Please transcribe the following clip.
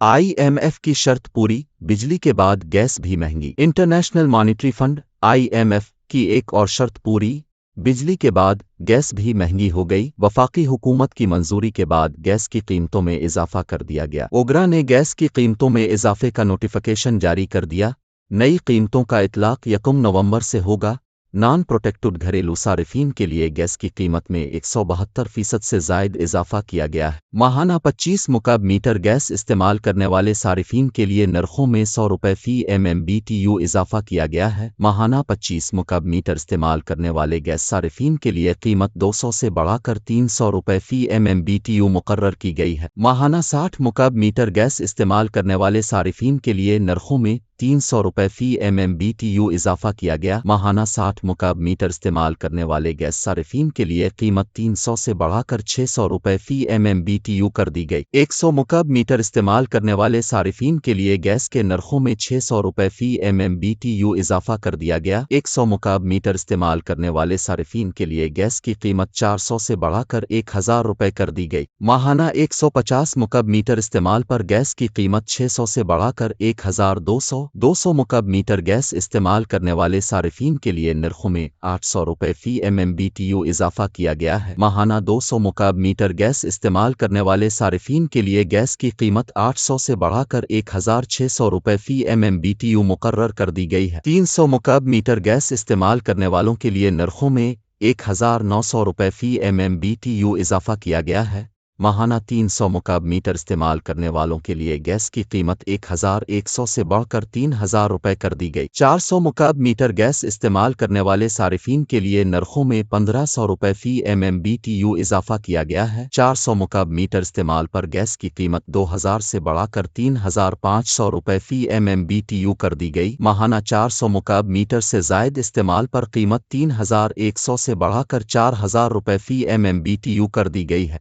IMF की शर्त पूरी, बिजली के बाद गैस भी महंगी। इंटरनेशनल मॉनेटरी फंड आईएमएफ की एक और शर्त पूरी, बिजली के बाद गैस भी महंगी हो गई। वफाकी हुकूमत की मंजूरी के बाद गैस की कीमतों में इजाफा कर दिया गया। ओगरा ने गैस की कीमतों में इजाफे का नोटिफिकेशन जारी कर दिया। नई कीमतों का इतलाक 1 नवंबर से होगा। नॉन प्रोटेक्टेड घरेलू सार्फिन के लिए गैस की कीमत में 172% से जायद इजाफा किया गया है। माहाना 25 मुकाब मीटर गैस इस्तेमाल करने वाले सार्फिन के लिए नरखों में 100 रुपये फी MMBTU इजाफा किया गया है। माहाना 25 मुकाब मीटर इस्तेमाल करने वाले गैस सार्फिन के लिए कीमत 200 से बढ़ाकर 300 रुपये फी MMBTU मुकर्रर की गई है। माहाना 60 मुकाब मीटर गैस इस्तेमाल करने वाले सार्फिन के लिए नरखों में 300 रुपये फी MMBTU इजाफा किया गया। माहाना 60 मुकाब मीटर इस्तेमाल करने वाले गैस सार्फिन के लिए कीमत 300 से बढ़ाकर 600 रुपये फी MMBTU कर दी गई। 100 मुकाब मीटर इस्तेमाल करने वाले सार्फिन के लिए गैस के नरखों में 600 रुपये फी MMBTU इजाफा कर दिया गया। 100 मुकाब मीटर इस्तेमाल करने वाले सार्फिन के लिए गैस की कीमत 400 से बढ़ाकर 1000 रुपये कर दी गई। माहाना 150 मुकाब मीटर इस्तेमाल पर गैस की कीमत 600 से बढ़ाकर 1200 मुकाब मीटर गैस इस्तेमाल करने वाले सार्फिन के लिए नरखों में 800 रुपये फी MMBTU इजाफा किया गया है। माहाना 200 मुकाब मीटर गैस इस्तेमाल करने वाले सार्फिन के लिए गैस की कीमत 800 से बढ़ाकर 1600 रुपये फी MMBTU मुकर्रर कर दी गई है। 300 मुकाब मीटर गैस इस्तेमाल करने वालों के लिए नरखों में 1900 रुपये फी MMBTU इजाफा किया गया है। माहाना 300 मुकाब मीटर इस्तेमाल करने वालों के लिए गैस की कीमत 1100 से बढ़कर 3000 रुपये कर दी गई। 400 मुकाब मीटर गैस इस्तेमाल करने वाले सार्फिन के लिए नरखों में 1500 रुपये फी MMBTU इजाफा किया गया है। 400 मुकाब मीटर इस्तेमाल पर गैस की कीमत 2000 से बढ़ाकर 3500 रुपये फी MMBTU कर दी गई। माहाना 400 मुकाब मीटर से जायद इस्तेमाल पर कीमत 3100 से बढ़ाकर 4000 रुपये फी MMBTU कर दी गई है।